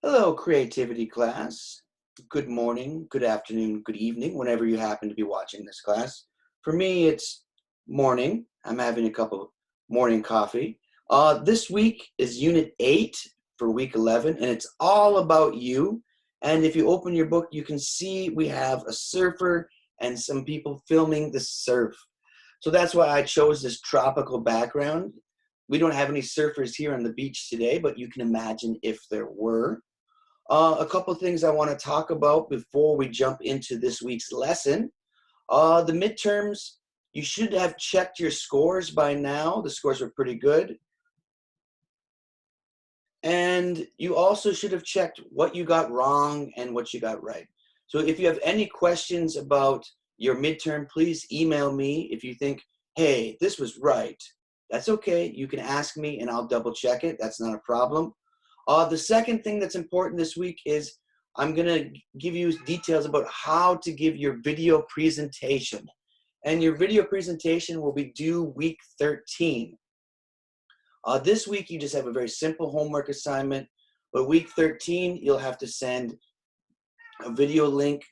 Hello, creativity class. Good morning, good afternoon, good evening, whenever you happen to be watching this class. For me, it's morning. I'm having a cup of morning coffee. This week is Unit 8 for week 11, and it's all about you. And if you open your book, you can see we have a surfer and some people filming the surf. So that's why I chose this tropical background. We don't have any surfers here on the beach today, but you can imagine if there were. A couple things I want to talk about before we jump into this week's lesson. The midterms, you should have checked your scores by now. The scores were pretty good. And you also should have checked what you got wrong and what you got right. So if you have any questions about your midterm, please email me if you think, hey, this was right. That's okay. You can ask me and I'll double check it. That's not a problem. The second thing that's important this week is I'm going to give you details about how to give your video presentation. And your video presentation will be due week 13. This week, you just have a very simple homework assignment. But week 13, you'll have to send a video link.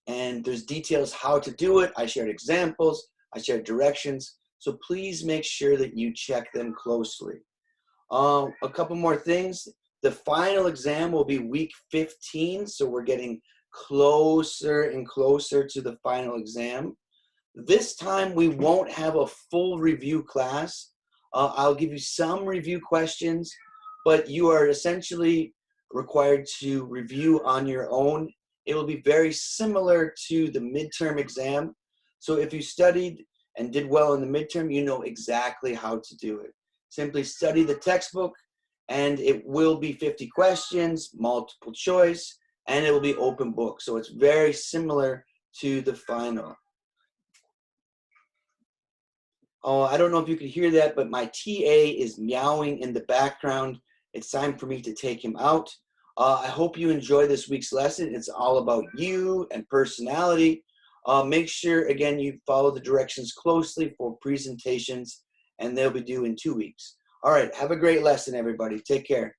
And there's details how to do it. I shared examples. I shared directions. So please make sure that you check them closely. A couple more things. The final exam will be week 15, so we're getting closer and closer to the final exam. This time we won't have a full review class. I'll give you some review questions, but you are essentially required to review on your own. It will be very similar to the midterm exam. So if you studied and did well in the midterm, you know exactly how to do it. Simply study the textbook, and it will be 50 questions, multiple choice, and it will be open book. So it's very similar to the final. Oh, I don't know if you can hear that, but my TA is meowing in the background. It's time for me to take him out. I hope you enjoy this week's lesson. It's all about you and personality. Make sure, again, you follow the directions closely for presentations, and they'll be due in 2 weeks. All right, have a great lesson, everybody. Take care.